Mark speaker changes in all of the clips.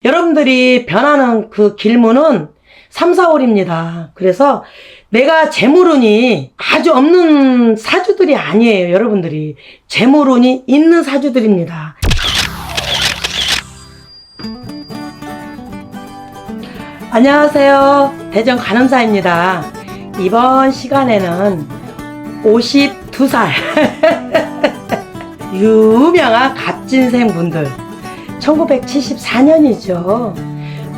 Speaker 1: 여러분들이 변하는 그 길문은 3, 4월입니다. 그래서 내가 재물운이 아주 없는 사주들이 아니에요. 여러분들이 재물운이 있는 사주들입니다. 안녕하세요. 대전 간음사입니다. 이번 시간에는 52살 유명한 갑진생 분들 1974년이죠.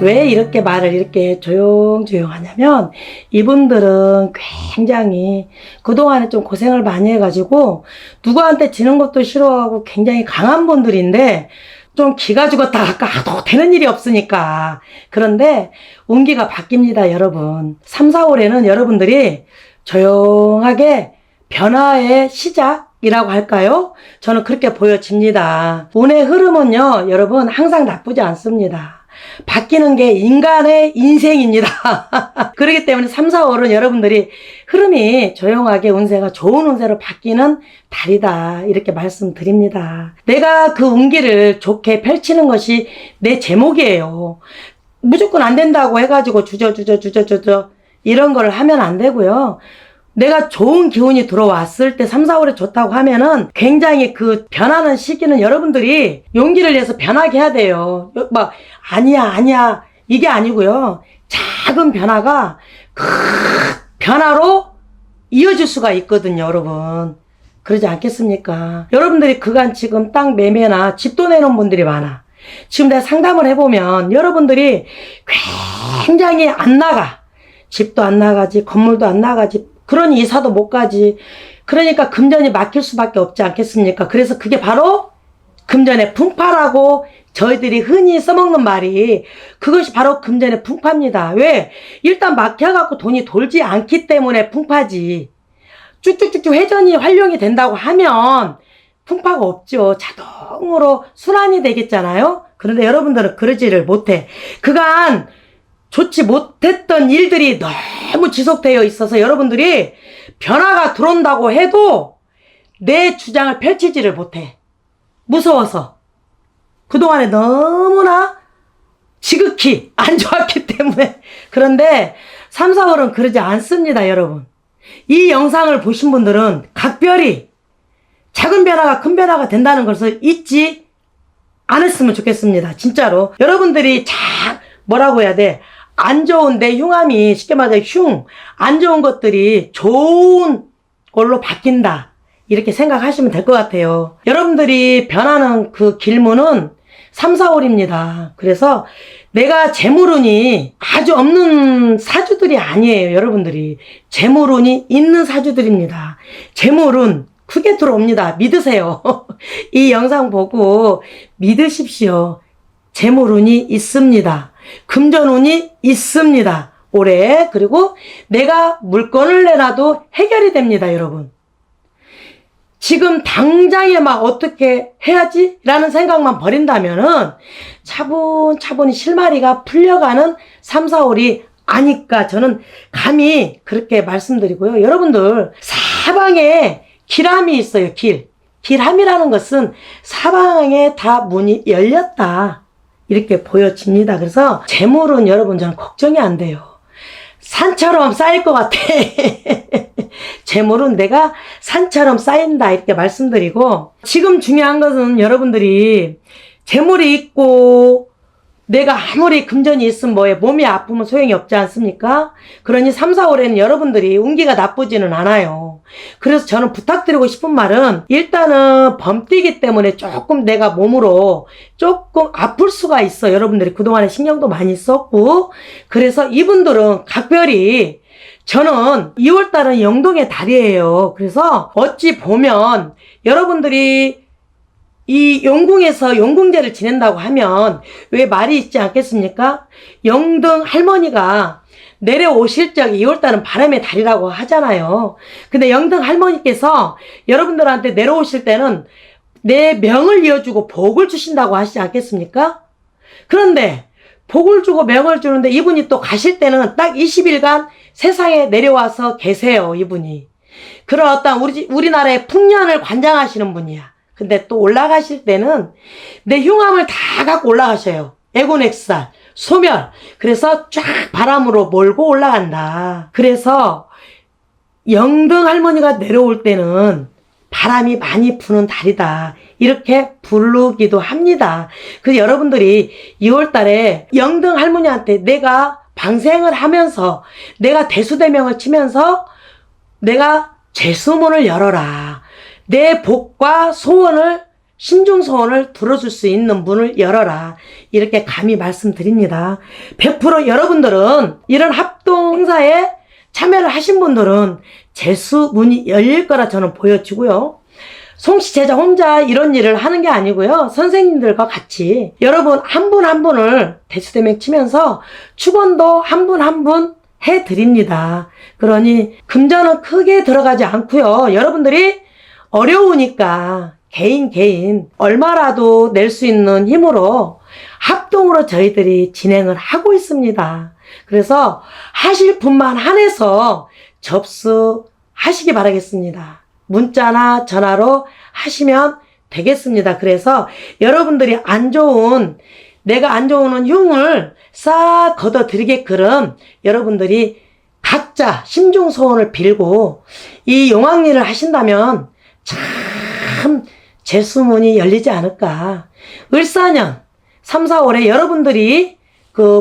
Speaker 1: 왜 이렇게 말을 이렇게 조용조용 하냐면 이분들은 굉장히 그동안에 좀 고생을 많이 해가지고 누구한테 지는 것도 싫어하고 굉장히 강한 분들인데 좀 기가 죽었다 가도 되는 일이 없으니까. 그런데 운기가 바뀝니다, 여러분. 3, 4월에는 여러분들이 조용하게 변화의 시작이라고 할까요? 저는 그렇게 보여집니다. 운의 흐름은요, 여러분 항상 나쁘지 않습니다. 바뀌는 게 인간의 인생입니다. 그렇기 때문에 3, 4월은 여러분들이 흐름이 조용하게 운세가 좋은 운세로 바뀌는 달이다, 이렇게 말씀드립니다. 내가 그 운기를 좋게 펼치는 것이 내 제목이에요. 무조건 안 된다고 해가지고 주저 이런 걸 하면 안 되고요. 내가 좋은 기운이 들어왔을 때 3, 4월에 좋다고 하면은 굉장히 그 변하는 시기는 여러분들이 용기를 내서 변하게 해야 돼요. 막 아니야 이게 아니고요. 작은 변화가 큰 변화로 이어질 수가 있거든요, 여러분. 그러지 않겠습니까? 여러분들이 그간 지금 땅 매매나 집도 내놓은 분들이 많아. 지금 내가 상담을 해보면 여러분들이 굉장히 안 나가. 집도 안 나가지, 건물도 안 나가지, 그러니 이사도 못 가지. 그러니까 금전이 막힐 수밖에 없지 않겠습니까? 그래서 그게 바로 금전의 풍파라고 저희들이 흔히 써먹는 말이, 그것이 바로 금전의 풍파입니다. 왜? 일단 막혀갖고 돈이 돌지 않기 때문에 풍파지. 쭉쭉쭉 회전이 활용이 된다고 하면 풍파가 없죠. 자동으로 순환이 되겠잖아요. 그런데 여러분들은 그러지를 못해. 그간 좋지 못했던 일들이 너무 지속되어 있어서 여러분들이 변화가 들어온다고 해도 내 주장을 펼치지를 못해. 무서워서. 그동안에 너무나 지극히 안 좋았기 때문에. 그런데 3, 4월은 그러지 않습니다, 여러분. 이 영상을 보신 분들은 각별히 작은 변화가 큰 변화가 된다는 것을 잊지 않았으면 좋겠습니다. 진짜로. 여러분들이 뭐라고 해야 돼? 안 좋은 내 흉함이, 쉽게 말해 안 좋은 것들이 좋은 걸로 바뀐다, 이렇게 생각하시면 될 것 같아요. 여러분들이 변하는 그 길문은 3, 4월입니다. 그래서 내가 재물운이 아주 없는 사주들이 아니에요. 여러분들이 재물운이 있는 사주들입니다. 재물운 크게 들어옵니다. 믿으세요. 이 영상 보고 믿으십시오. 재물운이 있습니다. 금전운이 있습니다, 올해. 그리고 내가 물건을 내놔도 해결이 됩니다, 여러분. 지금 당장에 막 어떻게 해야지? 라는 생각만 버린다면은 차분차분히 실마리가 풀려가는 3, 4월이 아니까 저는 감히 그렇게 말씀드리고요. 여러분들 사방에 길함이 있어요. 길함이라는 것은 사방에 다 문이 열렸다, 이렇게 보여집니다. 그래서 재물은 여러분 저는 걱정이 안 돼요. 산처럼 쌓일 것 같아. 재물은 내가 산처럼 쌓인다, 이렇게 말씀드리고, 지금 중요한 것은 여러분들이 재물이 있고 내가 아무리 금전이 있으면 뭐해, 몸이 아프면 소용이 없지 않습니까? 그러니 3, 4월에는 여러분들이 운기가 나쁘지는 않아요. 그래서 저는 부탁드리고 싶은 말은, 일단은 범띠기 때문에 조금 내가 몸으로 조금 아플 수가 있어. 여러분들이 그동안에 신경도 많이 썼고. 그래서 이분들은 각별히, 저는 2월달은 영동의 달이에요. 그래서 어찌 보면 여러분들이 이 용궁에서 용궁제를 지낸다고 하면 왜 말이 있지 않겠습니까? 영등 할머니가 내려오실 적 2월달은 바람의 달이라고 하잖아요. 근데 영등 할머니께서 여러분들한테 내려오실 때는 내 명을 이어주고 복을 주신다고 하시지 않겠습니까? 그런데 복을 주고 명을 주는데 이분이 또 가실 때는 딱 20일간 세상에 내려와서 계세요, 이분이. 그런 어떤 우리나라의 풍년을 관장하시는 분이야. 근데 또 올라가실 때는 내 흉함을 다 갖고 올라가셔요. 에고넥살, 소멸. 그래서 쫙 바람으로 몰고 올라간다. 그래서 영등 할머니가 내려올 때는 바람이 많이 부는 달이다. 이렇게 부르기도 합니다. 그래서 여러분들이 2월 달에 영등 할머니한테 내가 방생을 하면서 내가 대수대명을 치면서 내가 죄수문을 열어라. 내 복과 소원을 신중소원을 들어줄 수 있는 문을 열어라. 이렇게 감히 말씀드립니다. 100% 여러분들은 이런 합동 행사에 참여를 하신 분들은 재수문이 열릴 거라 저는 보여지고요. 송씨 제자 혼자 이런 일을 하는 게 아니고요. 선생님들과 같이 여러분 한 분 한 분을 대수대명 치면서 축원도 한 분 한 분 해드립니다. 그러니 금전은 크게 들어가지 않고요. 여러분들이 어려우니까 개인 얼마라도 낼 수 있는 힘으로 합동으로 저희들이 진행을 하고 있습니다. 그래서 하실 분만 한해서 접수하시기 바라겠습니다. 문자나 전화로 하시면 되겠습니다. 그래서 여러분들이 내가 안 좋은 흉을 싹 걷어드리게끔 여러분들이 각자 심중소원을 빌고 이 용왕일을 하신다면 참 재수문이 열리지 않을까. 을사년 3, 4월에 여러분들이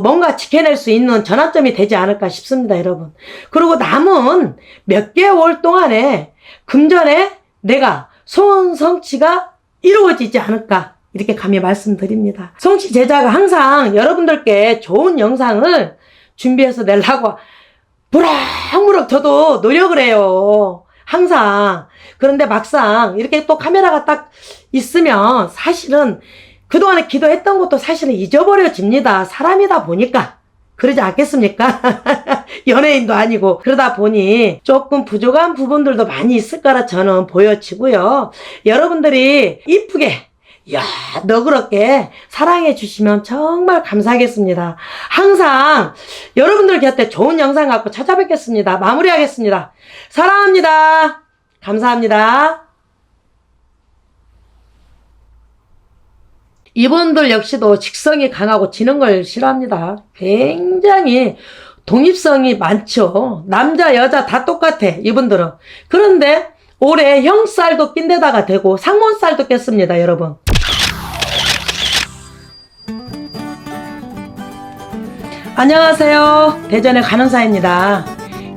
Speaker 1: 뭔가 지켜낼 수 있는 전환점이 되지 않을까 싶습니다, 여러분. 그리고 남은 몇 개월 동안에 금전에 내가 소원 성취가 이루어지지 않을까. 이렇게 감히 말씀드립니다. 송씨 제자가 항상 여러분들께 좋은 영상을 준비해서 내려고 무럭무럭 저도 노력을 해요. 항상. 그런데 막상 이렇게 또 카메라가 딱 있으면 사실은 그동안에 기도했던 것도 사실은 잊어버려집니다. 사람이다 보니까. 그러지 않겠습니까? 연예인도 아니고. 그러다 보니 조금 부족한 부분들도 많이 있을 거라 저는 보여지고요. 여러분들이 이쁘게 너그럽게 사랑해 주시면 정말 감사하겠습니다. 항상 여러분들 곁에 좋은 영상 갖고 찾아뵙겠습니다. 마무리하겠습니다. 사랑합니다. 감사합니다. 이분들 역시도 직성이 강하고 지는 걸 싫어합니다. 굉장히 독립성이 많죠. 남자 여자 다 똑같아 이분들은. 그런데 올해 형살도 낀 데다가 대고 상문살도 깼습니다, 여러분. 안녕하세요. 대전의 간호사입니다.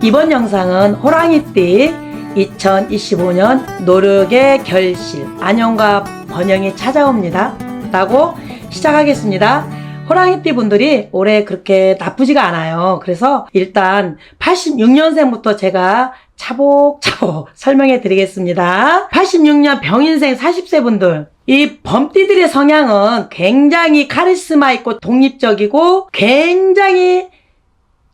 Speaker 1: 이번 영상은 호랑이띠 2025년 노력의 결실 안녕과 번영이 찾아옵니다 라고 시작하겠습니다. 호랑이띠 분들이 올해 그렇게 나쁘지가 않아요. 그래서 일단 86년생부터 제가 차곡차곡 설명해 드리겠습니다. 86년 병인생 40세 분들, 이 범띠들의 성향은 굉장히 카리스마 있고 독립적이고 굉장히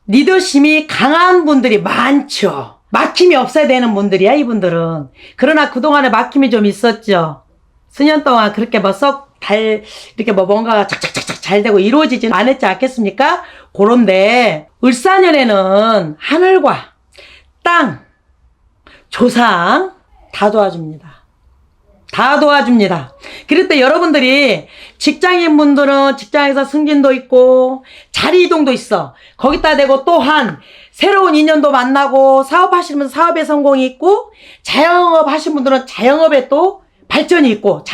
Speaker 1: 리더십이 강한 분들이 많죠. 막힘이 없어야 되는 분들이야 이분들은. 그러나 그동안에 막힘이 좀 있었죠. 수년 동안 그렇게 이렇게 뭔가가 착착착착 잘 되고 이루어지진 않았지 않겠습니까? 그런데 을사년에는 하늘과 땅, 조상 다 도와줍니다. 다 도와줍니다. 그럴 때 여러분들이 직장인 분들은 직장에서 승진도 있고 자리 이동도 있어. 거기다 대고 또한 새로운 인연도 만나고 사업하시면서 사업에 성공이 있고 자영업 하신 분들은 자영업에 또 발전이 있고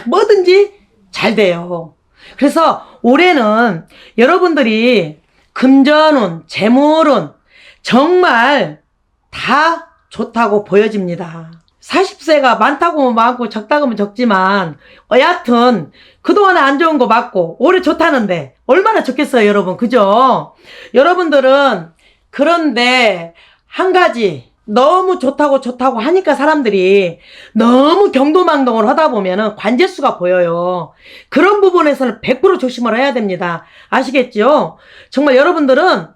Speaker 1: 뭐든지 잘 돼요. 그래서 올해는 여러분들이 금전운, 재물운 정말 다 좋다고 보여집니다. 40세가 많다고 하면 많고 적다고 하면 적지만 여하튼 그동안에 안 좋은 거 맞고 올해 좋다는데 얼마나 좋겠어요, 여러분. 그죠? 여러분들은 그런데 한 가지 너무 좋다고 하니까 사람들이 너무 경도망동을 하다 보면은 관제수가 보여요. 그런 부분에서는 100% 조심을 해야 됩니다. 아시겠죠? 정말 여러분들은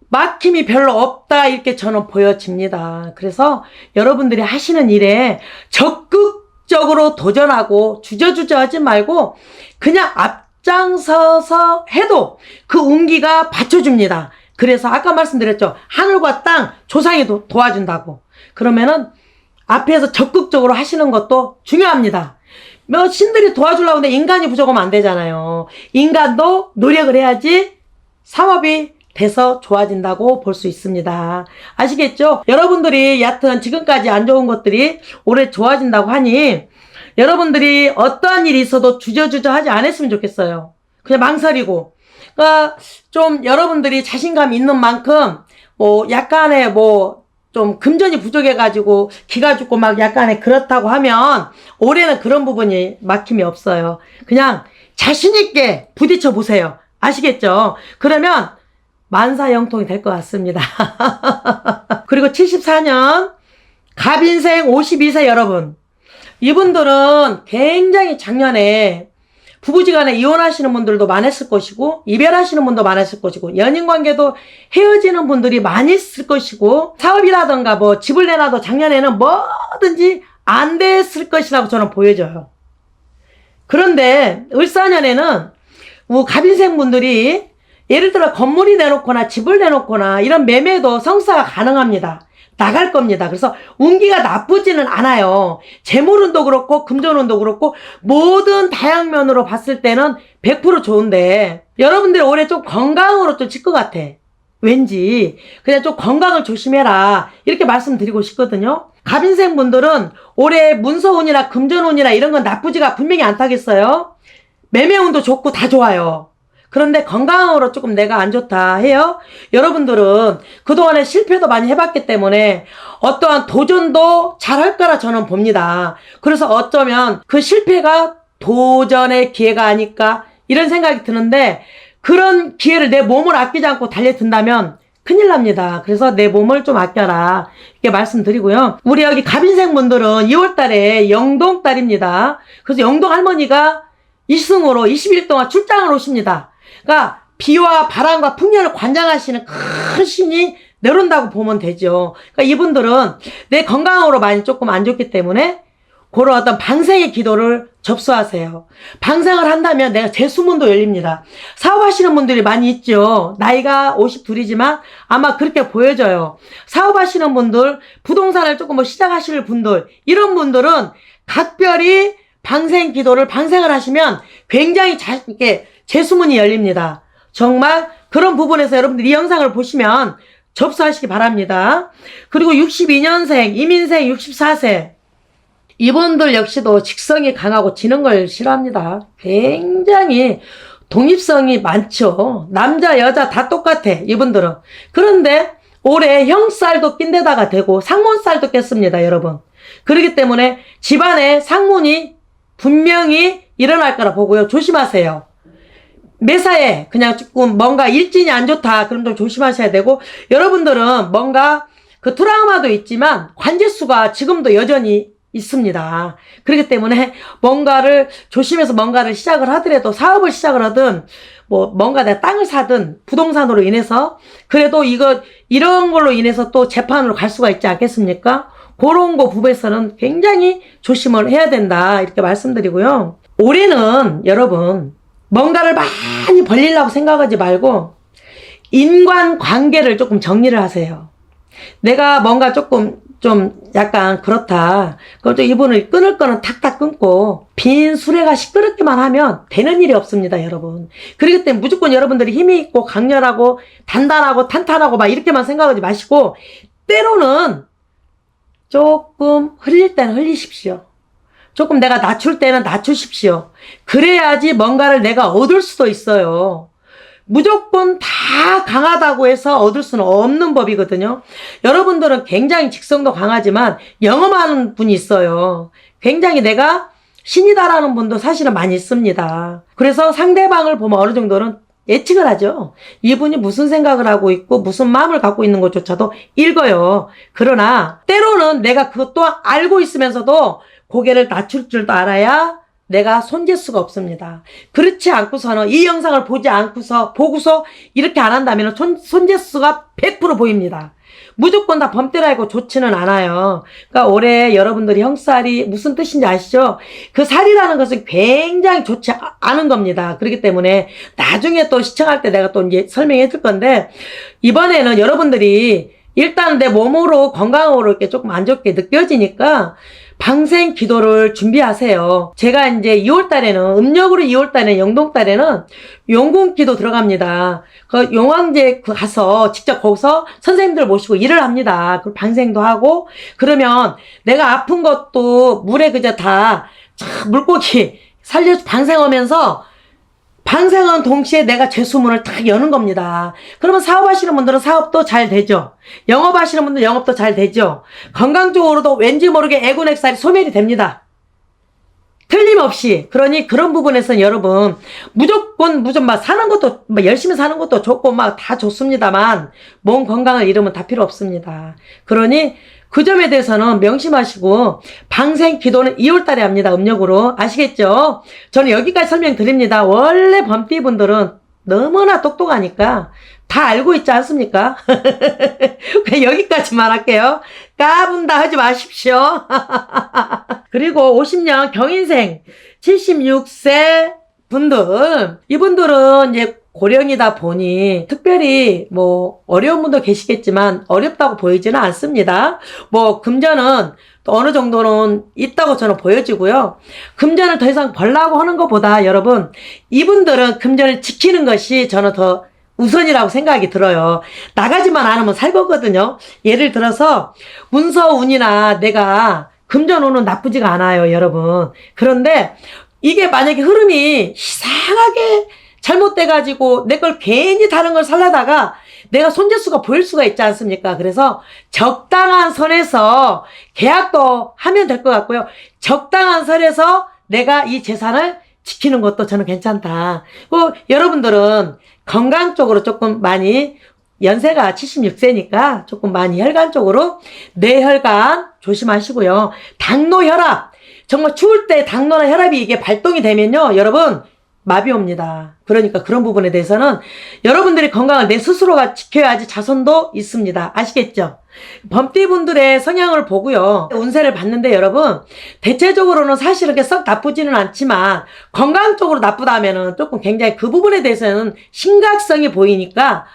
Speaker 1: 막힘이 별로 없다 이렇게 저는 보여집니다. 그래서 여러분들이 하시는 일에 적극적으로 도전하고 주저주저 하지 말고 그냥 앞장서서 해도 그 운기가 받쳐줍니다. 그래서 아까 말씀드렸죠. 하늘과 땅, 조상이 도와준다고. 그러면은 앞에서 적극적으로 하시는 것도 중요합니다. 뭐 신들이 도와주려고 하는데 인간이 부족하면 안 되잖아요. 인간도 노력을 해야지 사업이 돼서 좋아진다고 볼 수 있습니다. 아시겠죠? 여러분들이 여하튼 지금까지 안 좋은 것들이 올해 좋아진다고 하니 여러분들이 어떠한 일이 있어도 주저주저 하지 않았으면 좋겠어요. 그냥 망설이고. 그러니까 좀 여러분들이 자신감 있는 만큼 뭐 약간의 뭐 좀 금전이 부족해가지고 기가 죽고 막 약간의 그렇다고 하면 올해는 그런 부분이 막힘이 없어요. 그냥 자신있게 부딪혀 보세요. 아시겠죠? 그러면 만사형통이 될 것 같습니다. 그리고 74년 갑인생 52세 여러분, 이분들은 굉장히 작년에 부부지간에 이혼하시는 분들도 많았을 것이고 이별하시는 분도 많았을 것이고 연인관계도 헤어지는 분들이 많이 있을 것이고 사업이라던가 뭐 집을 내놔도 작년에는 뭐든지 안 됐을 것이라고 저는 보여져요. 그런데 을사년에는 갑인생 분들이 예를 들어 건물이 내놓거나 집을 내놓거나 이런 매매도 성사가 가능합니다. 나갈 겁니다. 그래서 운기가 나쁘지는 않아요. 재물운도 그렇고 금전운도 그렇고 모든 다양면으로 봤을 때는 100% 좋은데 여러분들이 올해 좀 건강으로 좀 칠 것 같아. 왠지 그냥 좀 건강을 조심해라 이렇게 말씀드리고 싶거든요. 갑인생 분들은 올해 문서운이나 금전운이나 이런 건 나쁘지가 분명히 않다겠어요. 매매운도 좋고 다 좋아요. 그런데 건강으로 조금 내가 안 좋다 해요. 여러분들은 그동안에 실패도 많이 해봤기 때문에 어떠한 도전도 잘할 거라 저는 봅니다. 그래서 어쩌면 그 실패가 도전의 기회가 아닐까 이런 생각이 드는데 그런 기회를 내 몸을 아끼지 않고 달려든다면 큰일 납니다. 그래서 내 몸을 좀 아껴라 이렇게 말씀드리고요. 우리 여기 갑인생 분들은 2월달에 영동달입니다. 그래서 영동 할머니가 이승으로 20일 동안 출장을 오십니다. 그러니까 비와 바람과 풍년을 관장하시는 큰 신이 내려온다고 보면 되죠. 그러니까 이분들은 내 건강으로 많이 조금 안 좋기 때문에 그런 어떤 방생의 기도를 접수하세요. 방생을 한다면 내가 재수문도 열립니다. 사업하시는 분들이 많이 있죠. 나이가 52이지만 아마 그렇게 보여져요. 사업하시는 분들, 부동산을 조금 뭐 시작하실 분들, 이런 분들은 각별히 방생 기도를 방생을 하시면 굉장히 이렇게 재수문이 열립니다. 정말 그런 부분에서 여러분들 이 영상을 보시면 접수하시기 바랍니다. 그리고 62년생, 이민생 64세. 이분들 역시도 직성이 강하고 지는 걸 싫어합니다. 굉장히 독립성이 많죠. 남자, 여자 다 똑같아, 이분들은. 그런데 올해 형살도 낀 데다가 대고 상문살도 깼습니다, 여러분. 그렇기 때문에 집안에 상문이 분명히 일어날 거라 보고요. 조심하세요. 매사에 그냥 조금 뭔가 일진이 안 좋다. 그럼 좀 조심하셔야 되고 여러분들은 뭔가 그 트라우마도 있지만 관제수가 지금도 여전히 있습니다. 그렇기 때문에 뭔가를 조심해서 뭔가를 시작을 하더라도 사업을 시작을 하든 뭐 뭔가 내가 땅을 사든 부동산으로 인해서 그래도 이런 걸로 인해서 또 재판으로 갈 수가 있지 않겠습니까? 그런 거 부분에서는 굉장히 조심을 해야 된다 이렇게 말씀드리고요. 올해는 여러분 뭔가를 많이 벌리려고 생각하지 말고 인간관계를 조금 정리를 하세요. 내가 뭔가 조금 좀 약간 그렇다. 그럼 또 이분을 끊을 거는 탁탁 끊고 빈 수레가 시끄럽기만 하면 되는 일이 없습니다, 여러분. 그렇기 때문에 무조건 여러분들이 힘이 있고 강렬하고 단단하고 탄탄하고 막 이렇게만 생각하지 마시고 때로는 조금 흘릴 때는 흘리십시오. 조금 내가 낮출 때는 낮추십시오. 그래야지 뭔가를 내가 얻을 수도 있어요. 무조건 다 강하다고 해서 얻을 수는 없는 법이거든요. 여러분들은 굉장히 직성도 강하지만 영험하는 분이 있어요. 굉장히 내가 신이다라는 분도 사실은 많이 있습니다. 그래서 상대방을 보면 어느 정도는 예측을 하죠. 이분이 무슨 생각을 하고 있고 무슨 마음을 갖고 있는 것조차도 읽어요. 그러나 때로는 내가 그것도 알고 있으면서도 고개를 낮출 줄도 알아야 내가 손댈 수가 없습니다. 그렇지 않고서는 이 영상을 보고서 이렇게 안 한다면 손댈 수가 100% 보입니다. 무조건 다 범대로 알고 좋지는 않아요. 그러니까 올해 여러분들이 형살이 무슨 뜻인지 아시죠? 그 살이라는 것은 굉장히 좋지 않은 겁니다. 그렇기 때문에 나중에 또 시청할 때 내가 또 이제 설명해 줄 건데 이번에는 여러분들이 일단 내 몸으로 건강으로 이렇게 조금 안 좋게 느껴지니까 방생 기도를 준비하세요. 제가 이제 2월 달에는, 음력으로 2월 달에, 영동 달에는 용궁 기도 들어갑니다. 그 용왕제 가서 직접 거기서 선생님들 모시고 일을 합니다. 그리고 방생도 하고, 그러면 내가 아픈 것도 물에 그저 다 물고기 살려서 방생하면서 방생한 동시에 내가 죄수문을 딱 여는 겁니다. 그러면 사업하시는 분들은 사업도 잘 되죠. 영업하시는 분들은 영업도 잘 되죠. 건강적으로도 왠지 모르게 애군액살이 소멸이 됩니다. 틀림없이. 그러니 그런 부분에서는 여러분 무조건 막 사는 것도 막 열심히 사는 것도 좋고 막 다 좋습니다만 몸 건강을 잃으면 다 필요 없습니다. 그러니 그 점에 대해서는 명심하시고 방생 기도는 2월 달에 합니다. 음력으로. 아시겠죠? 저는 여기까지 설명드립니다. 원래 범띠분들은 너무나 똑똑하니까 다 알고 있지 않습니까? 여기까지만 할게요. 까분다 하지 마십시오. 그리고 50년 경인생 76세 분들, 이분들은 이제 고령이다 보니 특별히 뭐 어려운 분도 계시겠지만 어렵다고 보이지는 않습니다. 뭐 금전은 또 어느 정도는 있다고 저는 보여지고요. 금전을 더 이상 벌라고 하는 것보다 여러분 이분들은 금전을 지키는 것이 저는 더 우선이라고 생각이 들어요. 나가지만 않으면 살 거거든요. 예를 들어서 문서운이나 내가 금전운은 나쁘지가 않아요, 여러분. 그런데 이게 만약에 흐름이 이상하게 잘못돼가지고 내 걸 괜히 다른 걸 살려다가 내가 손재수가 보일 수가 있지 않습니까? 그래서 적당한 선에서 계약도 하면 될 것 같고요. 적당한 선에서 내가 이 재산을 지키는 것도 저는 괜찮다. 여러분들은 건강 쪽으로 조금 많이 연세가 76세니까 조금 많이 혈관 쪽으로 뇌혈관 조심하시고요. 당뇨 혈압 정말 추울 때 당뇨나 혈압이 이게 발동이 되면요 여러분 마비 옵니다. 그러니까 그런 부분에 대해서는 여러분들이 건강을 내 스스로가 지켜야지 자손도 있습니다. 아시겠죠? 범띠분들의 성향을 보고요. 운세를 봤는데 여러분 대체적으로는 사실 그렇게 썩 나쁘지는 않지만 건강적으로 나쁘다면은 조금 굉장히 그 부분에 대해서는 심각성이 보이니까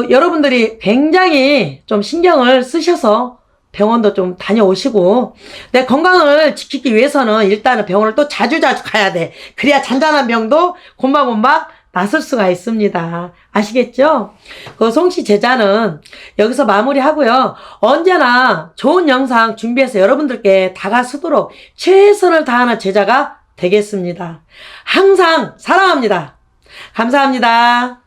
Speaker 1: 여러분들이 굉장히 좀 신경을 쓰셔서 병원도 좀 다녀오시고 내 건강을 지키기 위해서는 일단은 병원을 또 자주자주 가야 돼. 그래야 잔잔한 병도 곰박곰박 나설 수가 있습니다. 아시겠죠? 송씨 제자는 여기서 마무리하고요. 언제나 좋은 영상 준비해서 여러분들께 다가서도록 최선을 다하는 제자가 되겠습니다. 항상 사랑합니다. 감사합니다.